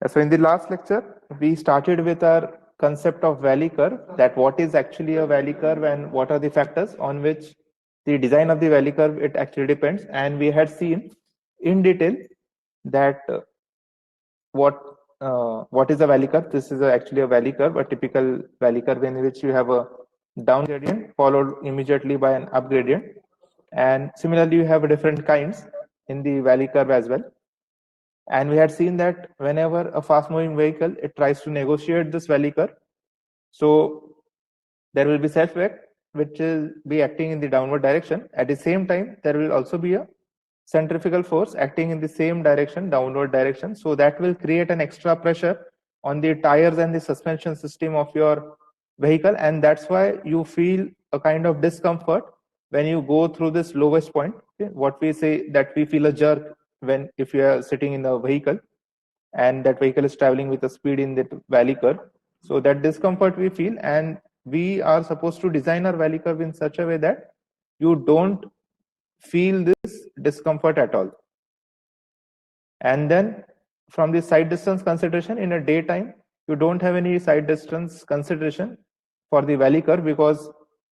So in the last lecture, we started with our concept of valley curve, that what is actually a valley curve and what are the factors on which the design of the valley curve it actually depends. And we had seen in detail that what is a valley curve. This is actually a valley curve, a typical valley curve in which you have a down gradient followed immediately by an up gradient. And similarly, you have different kinds in the valley curve as well. And we had seen that whenever a fast moving vehicle, it tries to negotiate this valley curve. So there will be self-weight, which will be acting in the downward direction. At the same time, there will also be a centrifugal force acting in the same direction, downward direction. So that will create an extra pressure on the tires and the suspension system of your vehicle. And that's why you feel a kind of discomfort when you go through this lowest point. Okay? What we say that we feel a jerk when if you are sitting in a vehicle and that vehicle is traveling with a speed in that valley curve. So that discomfort we feel, and we are supposed to design our valley curve in such a way that you don't feel this discomfort at all. And then from the side distance consideration, in a daytime, you don't have any side distance consideration for the valley curve because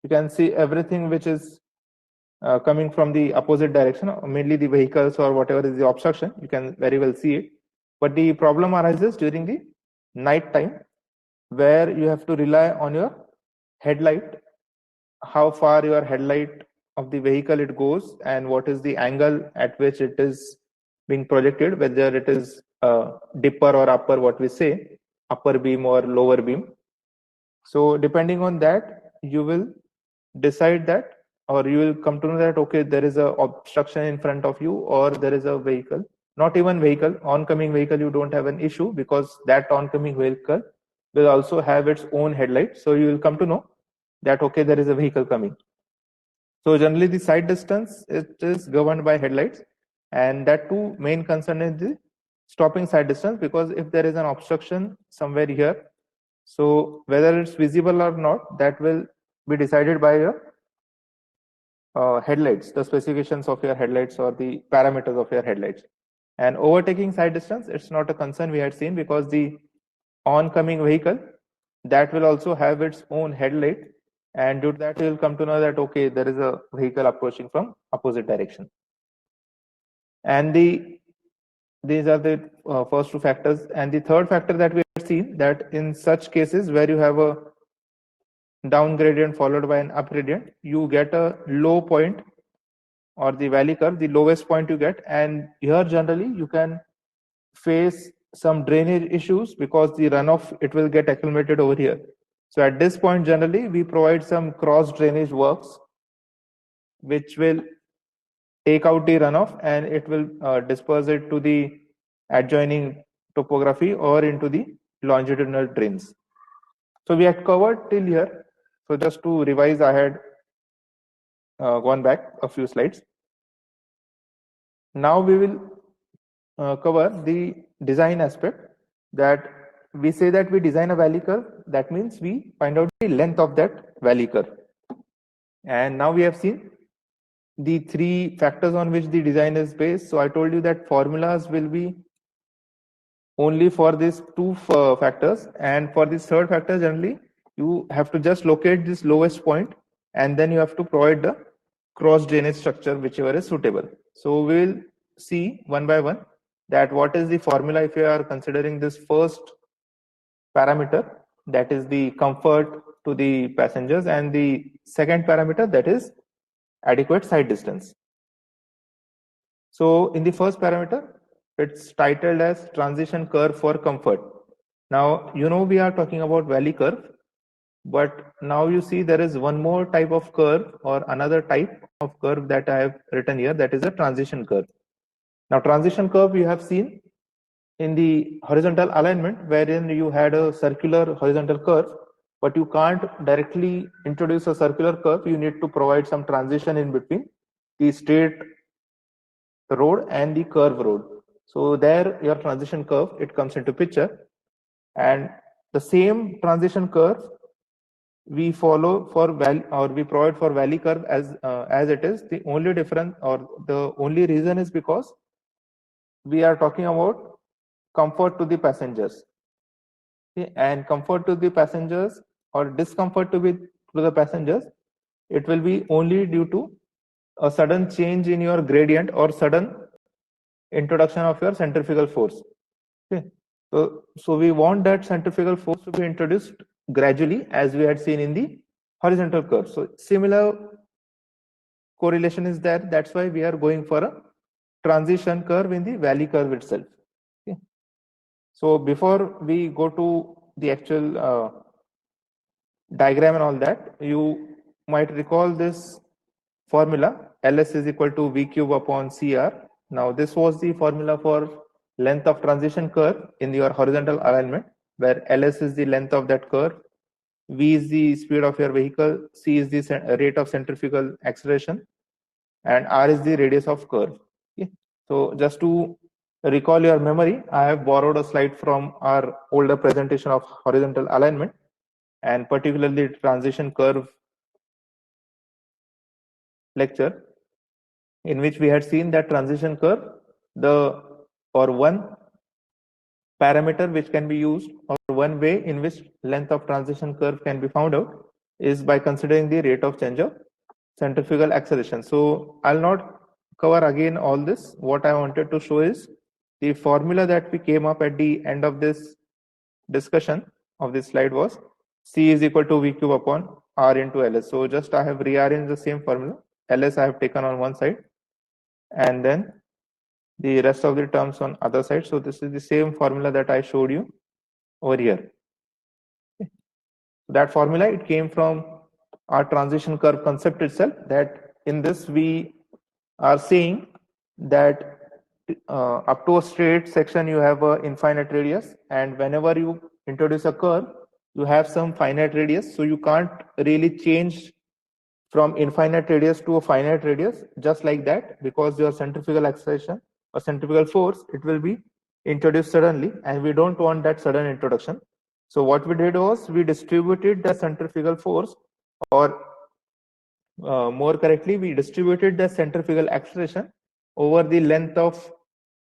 you can see everything which is coming from the opposite direction, mainly the vehicles or whatever is the obstruction, you can very well see it. But the problem arises during the night time, where you have to rely on your headlight, how far your headlight of the vehicle it goes, and what is the angle at which it is being projected, whether it is dipper or upper, what we say, upper beam or lower beam. So depending on that, you will decide that, or you will come to know that, okay, there is a obstruction in front of you, or there is a vehicle, not even vehicle, oncoming vehicle, you don't have an issue because that oncoming vehicle will also have its own headlight. So you will come to know that, okay, there is a vehicle coming. So generally the side distance, it is governed by headlights, and that too main concern is the stopping side distance, because if there is an obstruction somewhere here, so whether it's visible or not, that will be decided by your headlights, the specifications of your headlights or the parameters of your headlights. And overtaking side distance, it's not a concern we had seen, because the oncoming vehicle, that will also have its own headlight, and due to that you will come to know that, okay, there is a vehicle approaching from opposite direction. And these are the first two factors. And the third factor that we have seen, that in such cases where you have a down gradient followed by an up gradient, you get a low point, or the valley curve, the lowest point you get. And here generally you can face some drainage issues, because the runoff, it will get accumulated over here. So at this point, generally we provide some cross drainage works which will take out the runoff, and it will disperse it to the adjoining topography or into the longitudinal drains. So we had covered till here. So just to revise, I had gone back a few slides. Now we will cover the design aspect, that we say that we design a valley curve. That means we find out the length of that valley curve. And now we have seen the three factors on which the design is based. So I told you that formulas will be only for these two factors, and for this third factor, generally you have to just locate this lowest point, and then you have to provide the cross drainage structure whichever is suitable. So we will see one by one that what is the formula if you are considering this first parameter, that is the comfort to the passengers, and the second parameter, that is adequate side distance. So in the first parameter, it's titled as transition curve for comfort. Now, we are talking about valley curve, but now you see there is one more type of curve, or another type of curve that I have written here, that is a transition curve. Now, transition curve you have seen in the horizontal alignment, wherein you had a circular horizontal curve, but you can't directly introduce a circular curve. You need to provide some transition in between the straight road and the curve road. So there your transition curve, it comes into picture. And the same transition curve we follow for valley, or we provide for valley curve as it is. The only difference, or the only reason, is because we are talking about comfort to the passengers. Okay? And comfort to the passengers or discomfort to the passengers, it will be only due to a sudden change in your gradient or sudden introduction of your centrifugal force. Okay. So we want that centrifugal force to be introduced gradually, as we had seen in the horizontal curve. So similar correlation is there. That's why we are going for a transition curve in the valley curve itself. Okay. So before we go to the actual diagram and all that, you might recall this formula: Ls is equal to V cube upon Cr. Now this was the formula for length of transition curve in your horizontal alignment, where Ls is the length of that curve, V is the speed of your vehicle, C is the rate of centrifugal acceleration, and R is the radius of curve. Okay. So just to recall your memory, I have borrowed a slide from our older presentation of horizontal alignment, and particularly transition curve lecture, in which we had seen that transition curve, one parameter which can be used, or one way in which length of transition curve can be found out, is by considering the rate of change of centrifugal acceleration. So I'll not cover again all this. What I wanted to show is the formula that we came up at the end of this discussion of this slide was C is equal to V cube upon R into Ls. So just I have rearranged the same formula. Ls I have taken on one side, and then the rest of the terms on other side. So this is the same formula that I showed you over here. Okay. That formula, it came from our transition curve concept itself, that in this we are saying that up to a straight section you have an infinite radius, and whenever you introduce a curve you have some finite radius, so you can't really change from infinite radius to a finite radius just like that, because your centrifugal acceleration or centrifugal force, it will be introduced suddenly, and we don't want that sudden introduction. So what we did was we distributed the centrifugal force, or more correctly, we distributed the centrifugal acceleration over the length of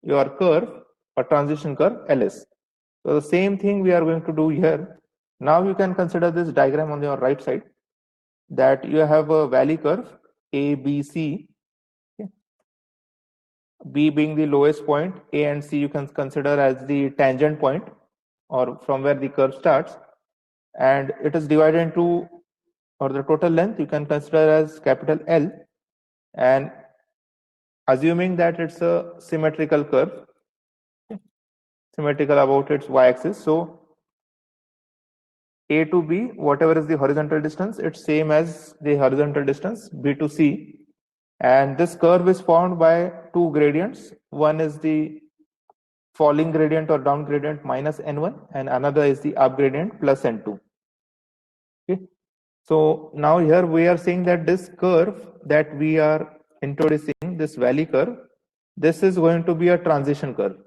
your curve or transition curve Ls. So the same thing we are going to do here. Now you can consider this diagram on your right side, that you have a valley curve A, B, C. Okay. B being the lowest point, A and C you can consider as the tangent point, or from where the curve starts, and it is divided into, or the total length you can consider as capital L, and assuming that it's a symmetrical curve, symmetrical about its y-axis. So A to B, whatever is the horizontal distance, it's same as the horizontal distance B to C. And this curve is formed by two gradients. One is the falling gradient or down gradient minus N1, and another is the up gradient plus N2. Okay. So now here we are saying that this curve that we are introducing, this valley curve, this is going to be a transition curve.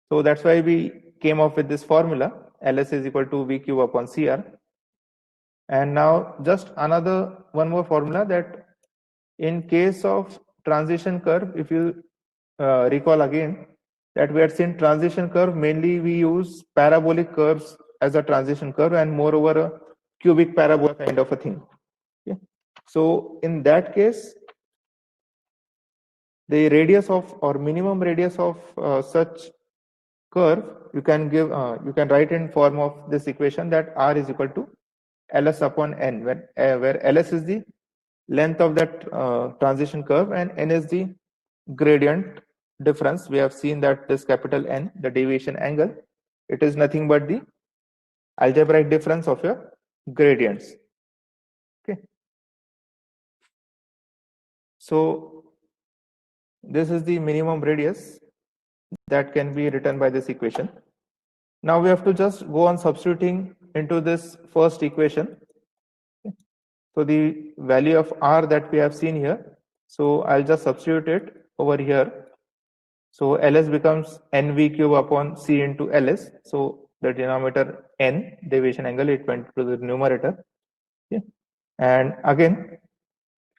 So that's why we came up with this formula, Ls is equal to V cube upon Cr. And now just one more formula, that in case of transition curve, if you recall again, that we had seen transition curve, mainly we use parabolic curves as a transition curve, and moreover a cubic parabola kind of a thing. Okay. So in that case, the radius of, or minimum radius of such curve, you can write in form of this equation, that R is equal to Ls upon N, where Ls is the length of that transition curve, and N is the gradient difference. We have seen that this capital N, the deviation angle, it is nothing but the algebraic difference of your gradients. Okay. So this is the minimum radius that can be written by this equation. Now we have to just go on substituting into this first equation. Okay. So the value of R that we have seen here, so I'll just substitute it over here. So Ls becomes Nv cube upon C into Ls. So the denominator N, deviation angle, it went to the numerator. Okay. And again,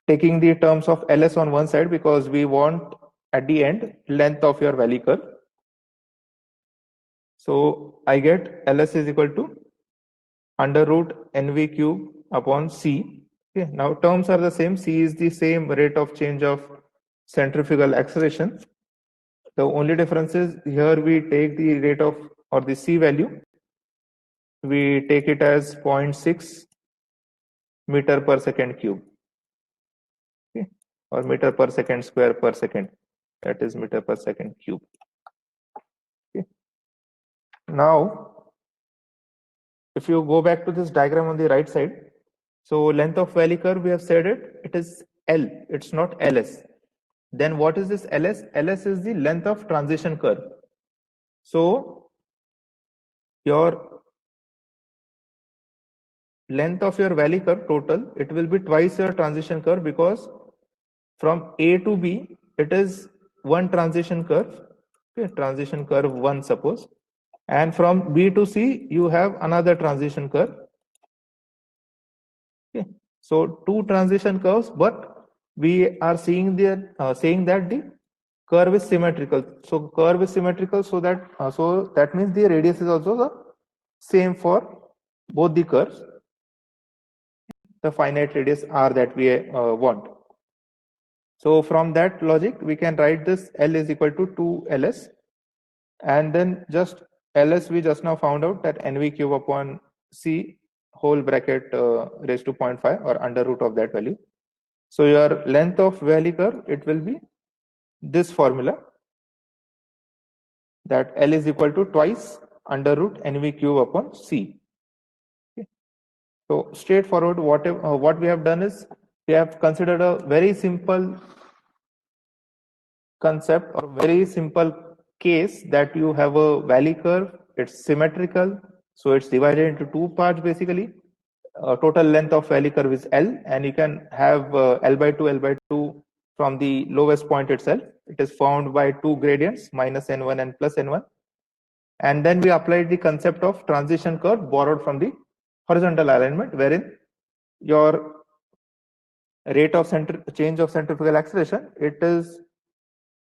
taking the terms of Ls on one side, because we want at the end length of your valley curve. So I get LS is equal to under root NV cube upon C. Okay, now terms are the same. C is the same rate of change of centrifugal acceleration. The only difference is here we take the rate of, or the C value, we take it as 0.6 meter per second cube. Okay, or meter per second square per second. That is meter per second cube. Okay. Now, if you go back to this diagram on the right side, so length of valley curve, we have said it is L, it's not LS. Then what is this LS? LS is the length of transition curve. So your length of your valley curve total, it will be twice your transition curve, because from A to B, it is one transition curve, okay, transition curve 1 suppose, and from B to C, you have another transition curve. Okay. So two transition curves, but we are seeing saying that the curve is symmetrical. So curve is symmetrical, so that means the radius is also the same for both the curves. The finite radius r that we want. So from that logic, we can write this L is equal to 2ls, and then just ls we just now found out that nv cube upon c whole bracket raised to 0.5 or under root of that value. So your length of valley curve, it will be this formula, that L is equal to twice under root nv cube upon c. Okay. So straightforward, what we have done is we have considered a very simple concept or very simple case that you have a valley curve, it's symmetrical, so it's divided into two parts basically. Total length of valley curve is L, and you can have L by 2 from the lowest point itself. It is formed by two gradients, minus n1 and plus n1. And then we applied the concept of transition curve borrowed from the horizontal alignment, wherein your rate of change of centrifugal acceleration, it is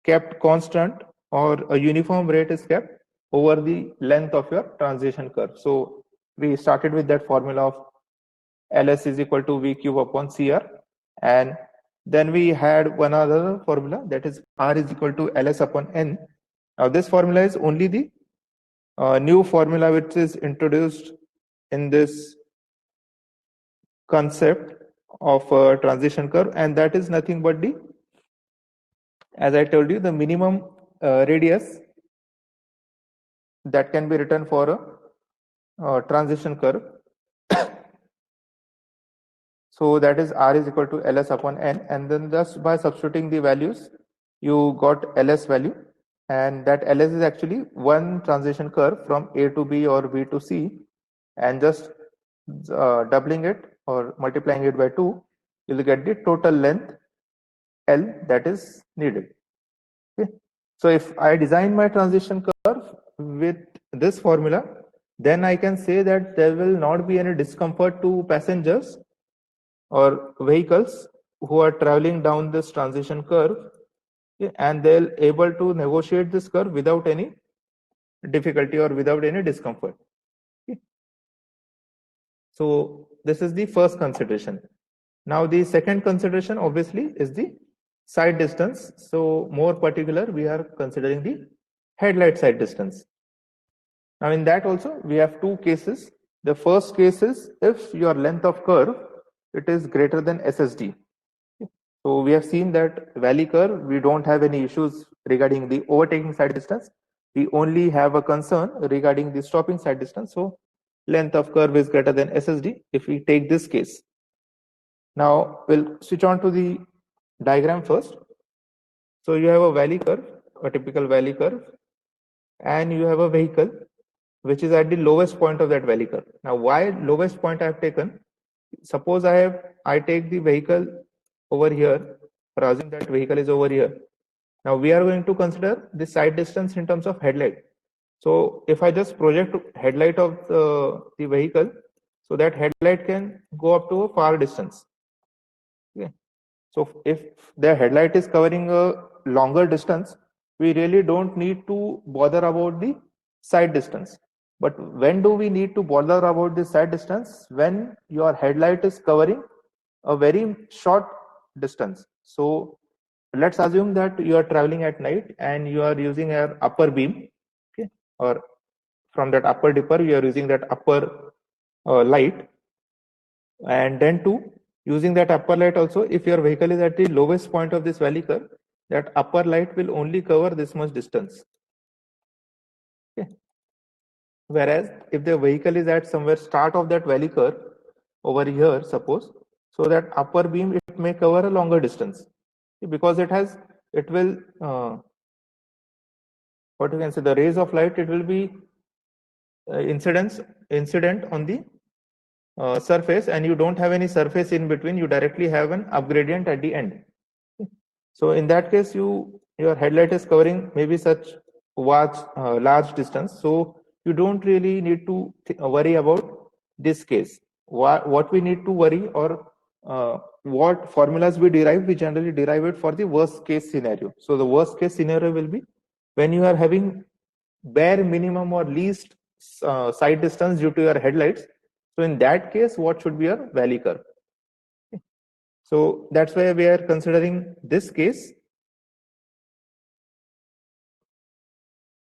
kept constant, or a uniform rate is kept over the length of your transition curve. So we started with that formula of Ls is equal to V cube upon Cr, and then we had one other formula, that is R is equal to Ls upon N. Now this formula is only the new formula which is introduced in this concept of a transition curve, and that is nothing but the, as I told you, the minimum radius that can be written for a transition curve. So that is R is equal to Ls upon N, and then just by substituting the values, you got Ls value, and that Ls is actually one transition curve from A to B or B to C, and just doubling it or multiplying it by 2, you'll get the total length L that is needed. Okay. So if I design my transition curve with this formula, then I can say that there will not be any discomfort to passengers or vehicles who are traveling down this transition curve, okay, and they'll able to negotiate this curve without any difficulty or without any discomfort. Okay. So this is the first consideration. Now the second consideration obviously is the side distance. So more particular, we are considering the headlight side distance. Now in that also we have two cases. The first case is if your length of curve, it is greater than SSD. So we have seen that valley curve, we don't have any issues regarding the overtaking side distance. We only have a concern regarding the stopping side distance. So length of curve is greater than SSD if we take this case. Now we'll switch on to the diagram first. So you have a valley curve, a typical valley curve, and you have a vehicle which is at the lowest point of that valley curve. Now why lowest point I have taken? Suppose I take the vehicle over here, or assume that vehicle is over here. Now we are going to consider the side distance in terms of headlight. So if I just project headlight of the vehicle, so that headlight can go up to a far distance. Okay. So if the headlight is covering a longer distance, we really don't need to bother about the side distance. But when do we need to bother about this side distance? When your headlight is covering a very short distance. So let's assume that you are traveling at night and you are using your upper beam, okay, or from that upper dipper you are using that upper light, and then to using that upper light also, if your vehicle is at the lowest point of this valley curve, that upper light will only cover this much distance. Okay. Whereas if the vehicle is at somewhere start of that valley curve over here, suppose, so that upper beam it may cover a longer distance because it will what you can say, the rays of light, it will be incident on the surface, and you don't have any surface in between, you directly have an upgradient at the end. So in that case, your headlight is covering maybe such large distance, so you don't really need to worry about this case. What we need to worry, or what formulas we generally derive it for the worst case scenario. So the worst case scenario will be when you are having bare minimum or least side distance due to your headlights. So in that case, what should be your valley curve? So that's why we are considering this case.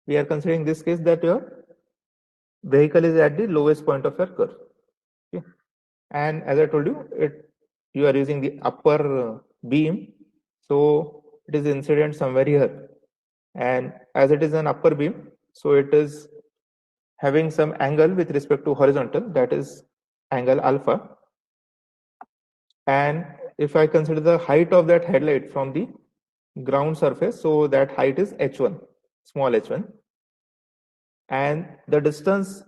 We are considering this case that your vehicle is at the lowest point of your curve. Okay. And as I told you, you are using the upper beam, so it is incident somewhere here. And as it is an upper beam, so it is having some angle with respect to horizontal, that is angle alpha. And if I consider the height of that headlight from the ground surface, so that height is h1, small h1, and the distance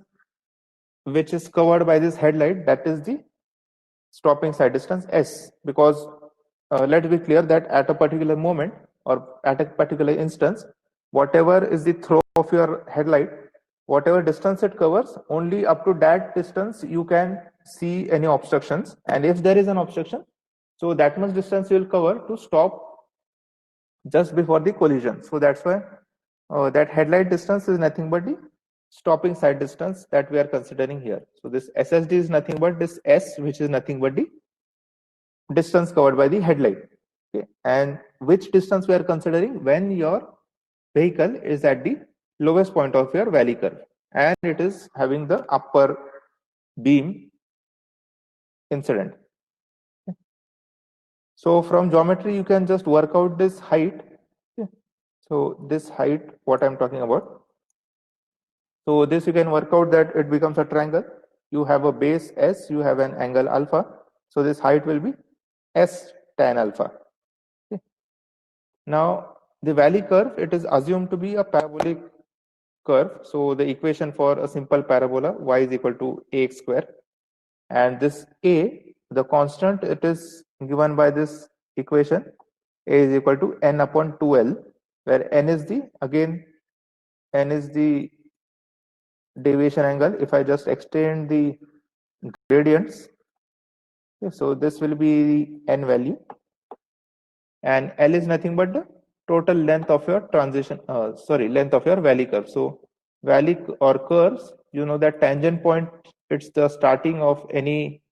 which is covered by this headlight, that is the stopping side distance s, because let's be clear that at a particular moment or at a particular instance, whatever is the throw of your headlight, whatever distance it covers, only up to that distance you can see any obstructions, and if there is an obstruction, so that much distance you will cover to stop just before the collision. So that's why that headlight distance is nothing but the stopping side distance that we are considering here. So this SSD is nothing but this S, which is nothing but the distance covered by the headlight. Okay. And which distance we are considering when your vehicle is at the lowest point of your valley curve and it is having the upper beam incident. Okay. So from geometry, you can just work out this height. Okay. So this height, what I'm talking about. So this you can work out that it becomes a triangle. You have a base S, you have an angle alpha. So this height will be S tan alpha. Okay. Now the valley curve, it is assumed to be a parabolic curve. So the equation for a simple parabola, y is equal to ax square. And this a, the constant, it is given by this equation, a is equal to n upon 2l, where n is the deviation angle. If I just extend the gradients, okay, so this will be n value, and L is nothing but the total length of your length of your valley curve. So valley or curves, you know that tangent point, it's the starting of any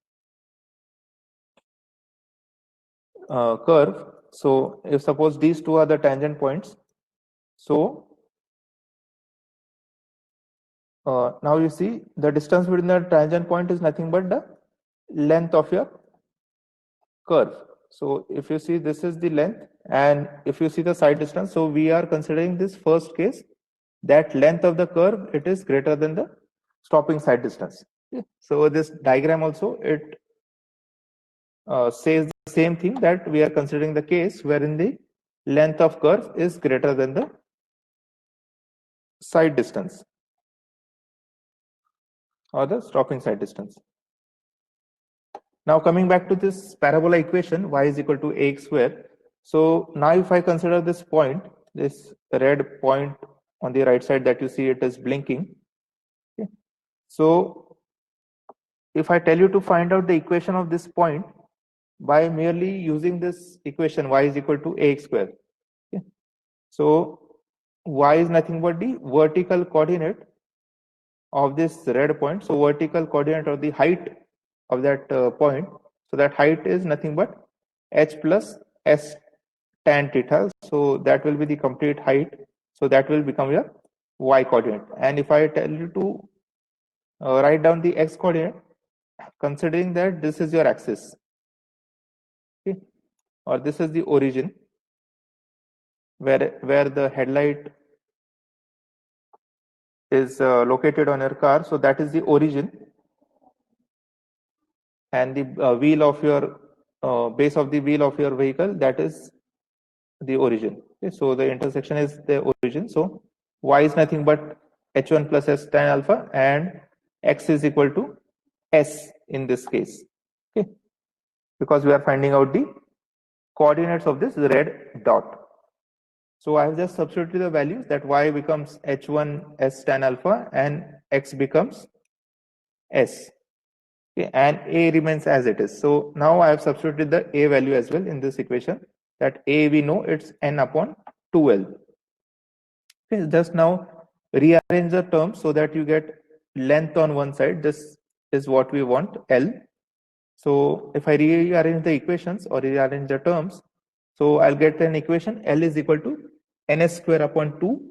curve. So if suppose these two are the tangent points, so now you see the distance between the tangent point is nothing but the length of your curve. So if you see, this is the length, and if you see the side distance, so we are considering this first case, that length of the curve, it is greater than the stopping side distance. Okay. So this diagram also, it says the same thing, that we are considering the case wherein the length of curve is greater than the side distance or the stopping side distance. Now coming back to this parabola equation, y is equal to ax square. So now if I consider this point, this red point on the right side that you see, it is blinking. Okay. So if I tell you to find out the equation of this point by merely using this equation, y is equal to ax square. Okay. So y is nothing but the vertical coordinate of this red point. So vertical coordinate or the height of that point. So that height is nothing but h plus s tan theta. So that will be the complete height. So that will become your y coordinate. And if I tell you to write down the x coordinate, considering that this is your axis, okay, or this is the origin where the headlight is located on your car. So that is the origin, and the wheel of your base of the wheel of your vehicle, that is the origin. Okay, so the intersection is the origin. So y is nothing but h1 plus s tan alpha, and x is equal to s in this case. Okay, because we are finding out the coordinates of this red dot. So I have just substituted the values, that y becomes h1 s tan alpha and x becomes s. Okay, and a remains as it is. So now I have substituted the a value as well in this equation, that a we know it's n upon 2l. Okay, just now rearrange the terms so that you get length on one side. This is what we want, L. So if I rearrange the equations or rearrange the terms, so I'll get an equation L is equal to ns square upon 2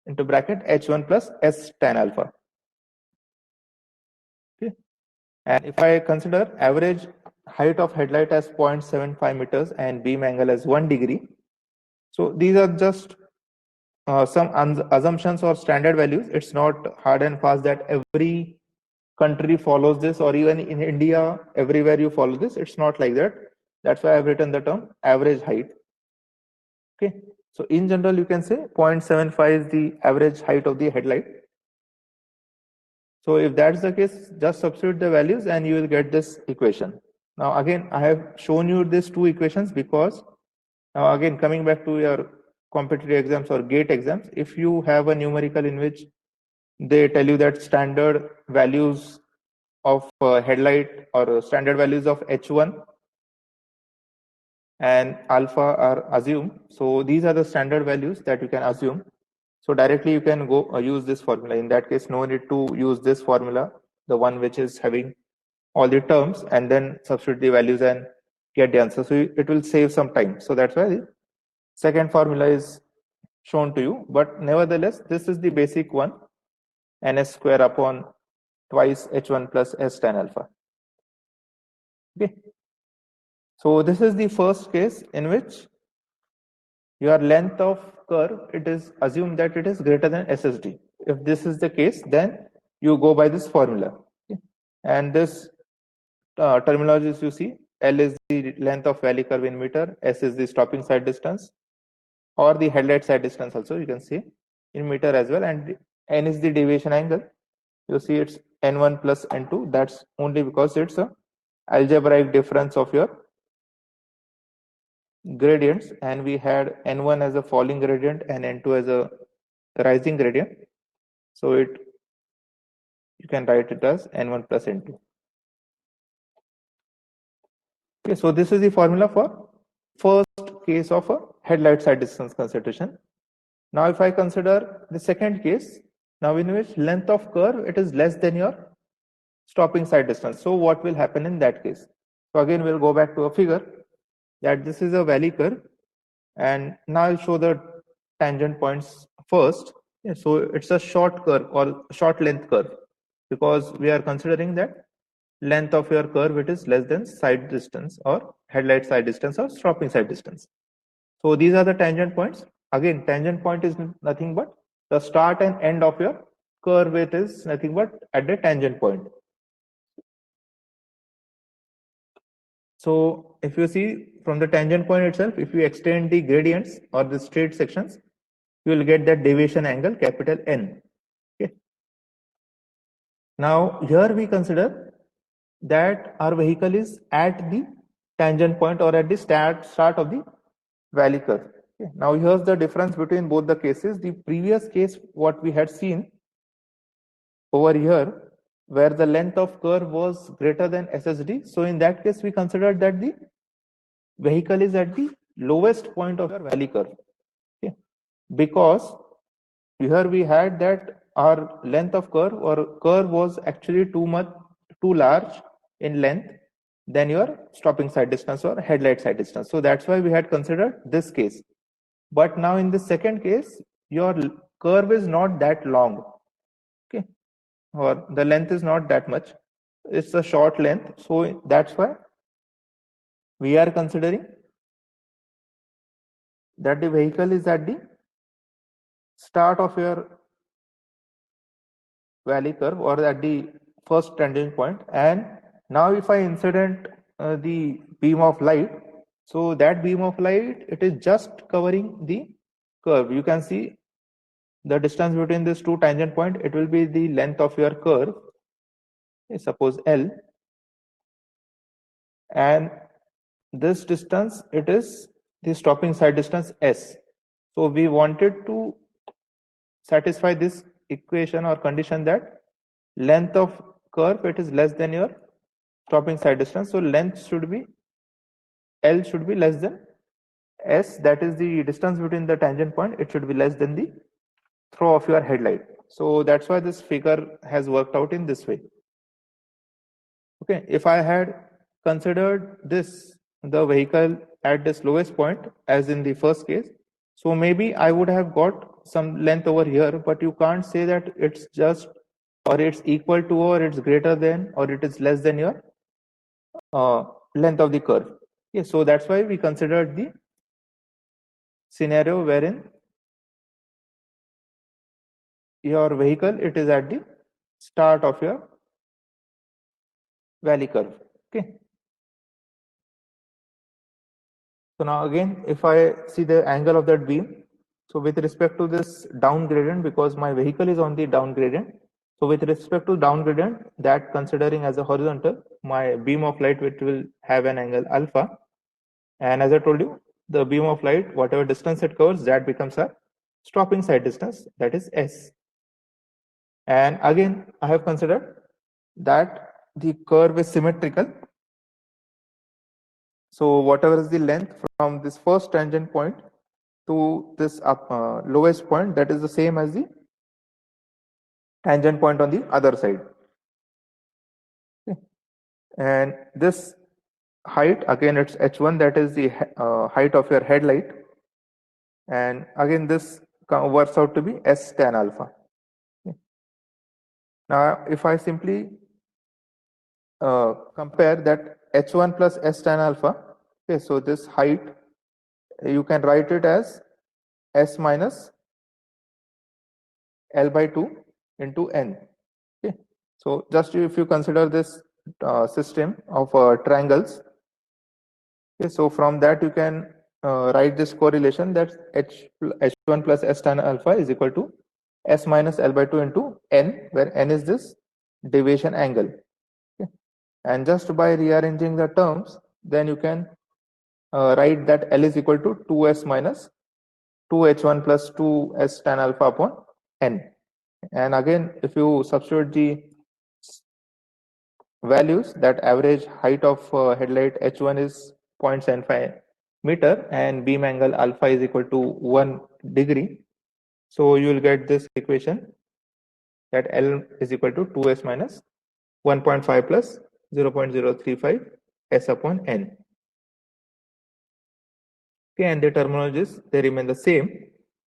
into bracket h1 plus s tan alpha. Okay. And if I consider average height of headlight as 0.75 meters and beam angle as 1 degree, so these are just some assumptions or standard values. It's not hard and fast that every country follows this, or even in India, everywhere you follow this. It's not like that. That's why I've written the term average height. Okay. So in general, you can say 0.75 is the average height of the headlight. So if that's the case, just substitute the values and you will get this equation. Now again, I have shown you these two equations because now again, coming back to your competitive exams or GATE exams, if you have a numerical in which they tell you that standard values of headlight or standard values of H1 and alpha are assumed. So these are the standard values that you can assume. So directly you can go use this formula. In that case, no need to use this formula, the one which is having all the terms, and then substitute the values and get the answer. So it will save some time. So that's why the second formula is shown to you. But nevertheless, this is the basic one, ns square upon twice h1 plus s tan alpha. Okay. So this is the first case in which your length of curve, it is assumed that it is greater than SSD. If this is the case, then you go by this formula. Okay. And this terminologies you see, L is the length of valley curve in meter, S is the stopping side distance, or the headlight side distance also you can see in meter as well, and N is the deviation angle. You see it's N1 plus N2. That's only because it's a algebraic difference of your gradients, and we had N1 as a falling gradient and N2 as a rising gradient. So you can write it as N1 plus N2. Okay, so this is the formula for first case of a headlight side distance consideration. Now if I consider the second case, now in which length of curve, it is less than your stopping side distance. So what will happen in that case? So again, we'll go back to a figure that this is a valley curve, and now I'll show the tangent points first. Yeah, so it's a short curve or short length curve, because we are considering that length of your curve, it is less than side distance or headlight side distance or stopping side distance. So these are the tangent points. Again, tangent point is nothing but the start and end of your curve. It is nothing but at the tangent point. So if you see from the tangent point itself, if you extend the gradients or the straight sections, you will get that deviation angle capital N. Okay. Now here we consider that our vehicle is at the tangent point or at the start of the valley curve. Okay. Now here's the difference between both the cases. The previous case, what we had seen over here, where the length of curve was greater than SSD. So in that case, we considered that the vehicle is at the lowest point of your valley curve. Okay. Because here we had that our length of curve or curve was actually too large in length than your stopping sight distance or headlight sight distance. So that's why we had considered this case. But now in the second case, your curve is not that long, okay, or the length is not that much. It's a short length. So that's why we are considering that the vehicle is at the start of your valley curve or at the first tangent point. And now if I incident the beam of light, so that beam of light, it is just covering the curve. You can see the distance between these two tangent point, it will be the length of your curve, suppose L, and this distance, it is the stopping sight distance S. So we wanted to satisfy this equation or condition that length of curve, it is less than your stopping sight distance. So length should be, L should be less than S, that is the distance between the tangent point, it should be less than the throw of your headlight. So that's why this figure has worked out in this way. Okay, if I had considered this, the vehicle at this lowest point as in the first case, so maybe I would have got some length over here, but you can't say that it's just or it's equal to or it's greater than or it is less than your length of the curve. Okay, so that's why we considered the scenario wherein your vehicle, it is at the start of your valley curve. Okay. So now again, if I see the angle of that beam, so with respect to this down gradient, because my vehicle is on the down gradient, so with respect to down gradient, that considering as a horizontal, my beam of light which will have an angle alpha. And as I told you, the beam of light, whatever distance it covers, that becomes a stopping sight distance, that is S. And again, I have considered that the curve is symmetrical. So whatever is the length from this first tangent point to this lowest point, that is the same as the tangent point on the other side. Okay. And this height, again, it's h1, that is the height of your headlight. And again, this works out to be S tan alpha. Okay. Now, if I simply compare that h1 plus S tan alpha, okay, so this height, you can write it as S minus L by 2 into N. Okay. So just if you consider this system of triangles, okay, so from that you can write this correlation that H1 plus S tan alpha is equal to S minus L by 2 into N, where N is this deviation angle. Okay. And just by rearranging the terms, then you can write that L is equal to 2S minus 2H1 plus 2S tan alpha upon N. And again, if you substitute the values, that average height of headlight H1 is 0.75 meter and beam angle alpha is equal to 1 degree. So you will get this equation that L is equal to 2S minus 1.5 plus 0.035 S upon N. Okay, and the terminologies, they remain the same.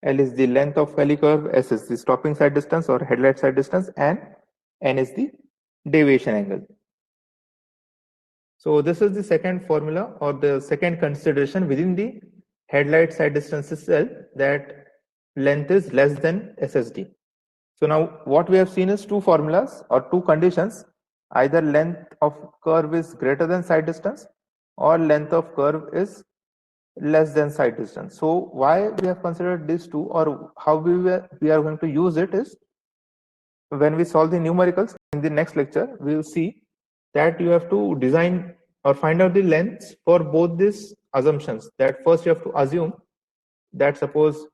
L is the length of valley curve, S is the stopping sight distance or headlight sight distance, and N is the deviation angle. So this is the second formula or the second consideration within the headlight sight distance itself, that length is less than SSD. So now what we have seen is two formulas or two conditions, either length of curve is greater than sight distance or length of curve is less than sight distance. So why we have considered these two or how we are going to use it is when we solve the numericals in the next lecture, we will see that you have to design or find out the lengths for both these assumptions. That first you have to assume that suppose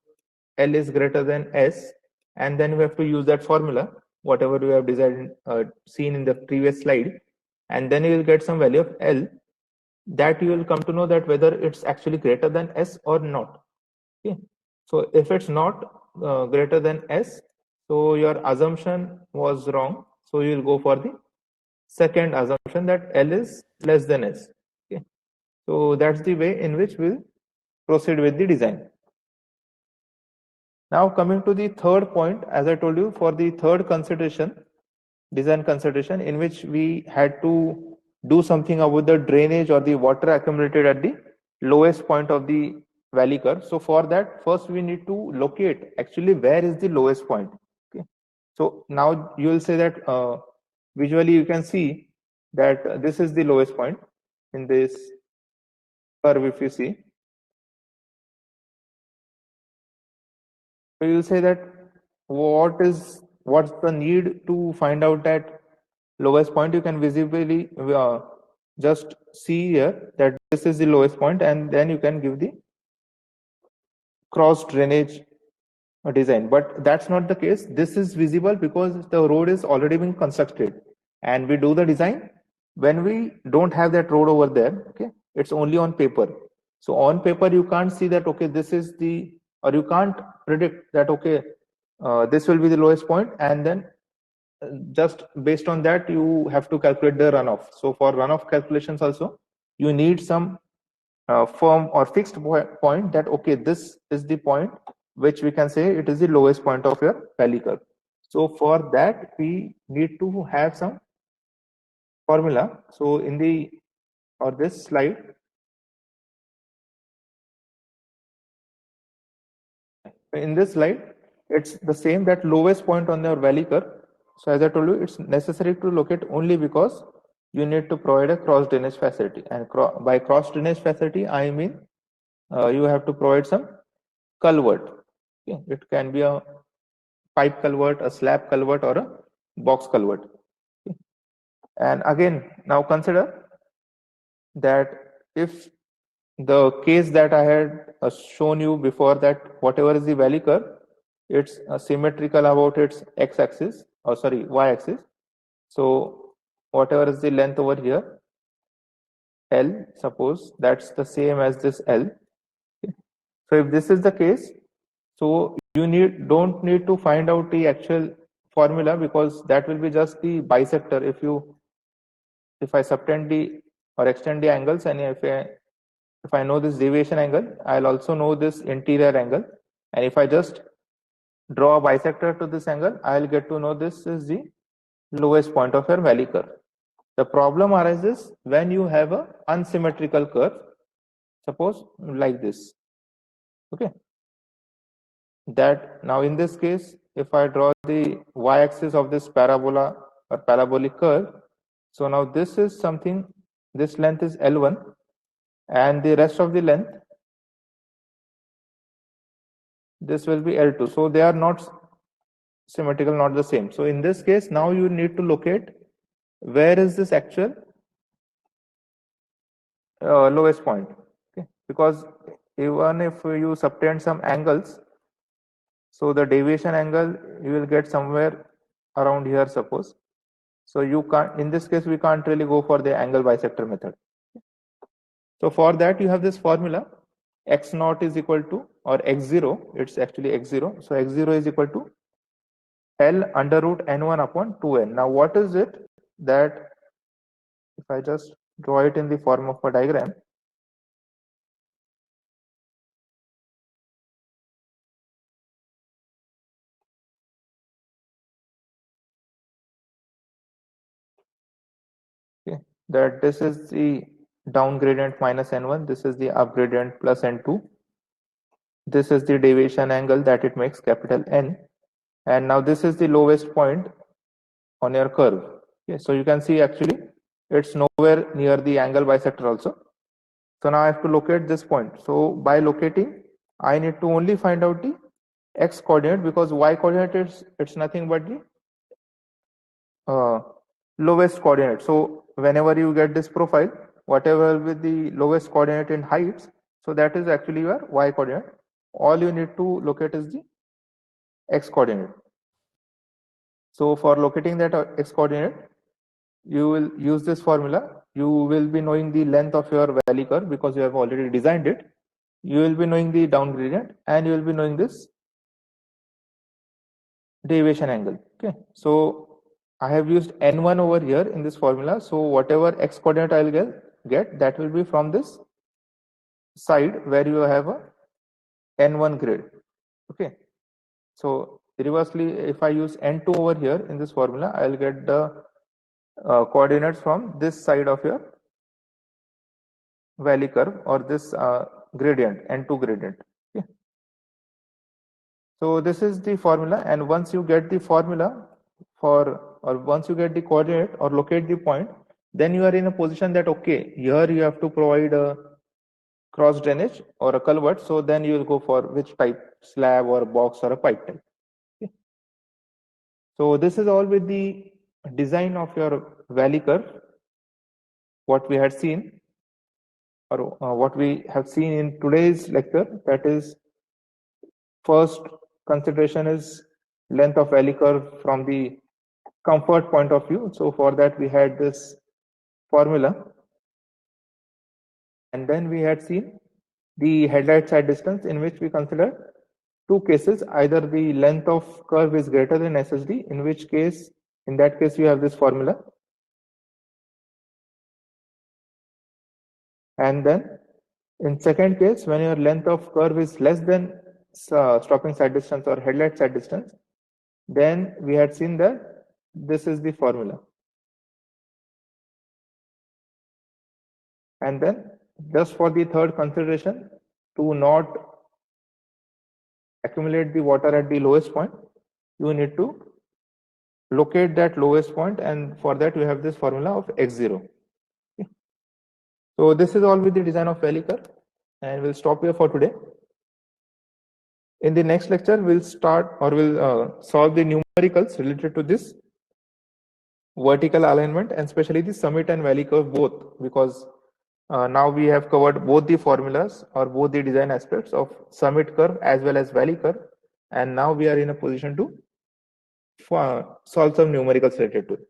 L is greater than S, and then we have to use that formula, whatever we have designed, seen in the previous slide, and then you will get some value of L, that you will come to know that whether it's actually greater than S or not. Okay. So if it's not greater than S, So your assumption was wrong. So you will go for the second assumption that L is less than S. Okay. So that's the way in which we'll proceed with the design. Now coming to the third point, as I told you, for the third consideration, design consideration, in which we had to do something about the drainage or the water accumulated at the lowest point of the valley curve. So for that, first we need to locate actually where is the lowest point. Okay. So now you will say that visually you can see that this is the lowest point in this curve if you see. So you'll say that what's the need to find out that lowest point. You can visibly just see here that this is the lowest point, and then you can give the cross drainage design. But that's not the case. This is visible because the road is already being constructed, and we do the design when we don't have that road over there. Okay, it's only on paper. So on paper you can't see that okay, this is the, or you can't predict that okay, this will be the lowest point, and then just based on that you have to calculate the runoff. So for runoff calculations also you need some firm or fixed point that okay, this is the point which we can say it is the lowest point of your valley curve. So for that we need to have some formula. So in the or this slide, in this slide it's the same, that lowest point on your valley curve. So as I told you, it's necessary to locate only because you need to provide a cross drainage facility, and by cross drainage facility I mean you have to provide some culvert. Okay. It can be a pipe culvert, a slab culvert, or a box culvert. Okay. And again, now consider that if the case that I had shown you before, that whatever is the valley curve, it's symmetrical about its x-axis, or sorry, y-axis. So whatever is the length over here, L, suppose that's the same as this L. Okay. So if this is the case, so you don't need to find out the actual formula, because that will be just the bisector. If I subtend the or extend the angles, and if I know this deviation angle, I'll also know this interior angle, and if I just draw a bisector to this angle, I'll get to know this is the lowest point of your valley curve. The problem arises when you have a unsymmetrical curve, suppose like this. Okay. That now in this case, if I draw the y-axis of this parabola or parabolic curve, so now this is something, this length is L1, and the rest of the length, this will be L2. So they are not symmetrical, not the same. So in this case, now you need to locate where is this actual lowest point. Okay. Because even if you subtend some angles, so the deviation angle you will get somewhere around here, suppose. So you can't, in this case we can't really go for the angle bisector method. So for that you have this formula, x naught is equal to, or x0, it's actually x0. So x0 is equal to L under root n1 upon 2n. Now what is it that, if I just draw it in the form of a diagram, okay, that this is the down gradient minus n1, this is the up gradient plus n2, this is the deviation angle that it makes, capital N, and now this is the lowest point on your curve. Okay, so you can see actually it's nowhere near the angle bisector also. So now I have to locate this point. So by locating, I need to only find out the x coordinate, because y coordinate is, it's nothing but the lowest coordinate. So whenever you get this profile, whatever will be the lowest coordinate in heights, so that is actually your y coordinate. All you need to locate is the x coordinate. So for locating that x coordinate, you will use this formula. You will be knowing the length of your valley curve because you have already designed it. You will be knowing the down gradient, and you will be knowing this deviation angle. Okay, so I have used n1 over here in this formula. So whatever x coordinate I'll get that will be from this side where you have a n1 grid. Okay, so reversely, if I use n2 over here in this formula, I'll get the coordinates from this side of your valley curve or this gradient, n2 gradient. Okay. So this is the formula, and once you get the formula or once you get the coordinate or locate the point, then you are in a position that okay, here you have to provide a cross drainage or a culvert. So then you will go for which type, slab or box or a pipe type. Okay. So this is all with the design of your valley curve, what we had seen or what we have seen in today's lecture. That is, first consideration is length of valley curve from the comfort point of view. So for that we had this formula, and then we had seen the headlight side distance, in which we consider two cases. Either the length of curve is greater than SSD, in that case you have this formula, and then in second case, when your length of curve is less than stopping side distance or headlight side distance, then we had seen that this is the formula. And then just for the third consideration, to not accumulate the water at the lowest point, you need to locate that lowest point, and for that you have this formula of x0. Okay. So this is all with the design of valley curve, and we'll stop here for today. In the next lecture, we'll solve the numericals related to this vertical alignment, and especially the summit and valley curve both, because now we have covered both the formulas or both the design aspects of summit curve as well as valley curve, and now we are in a position to solve some numericals related to it.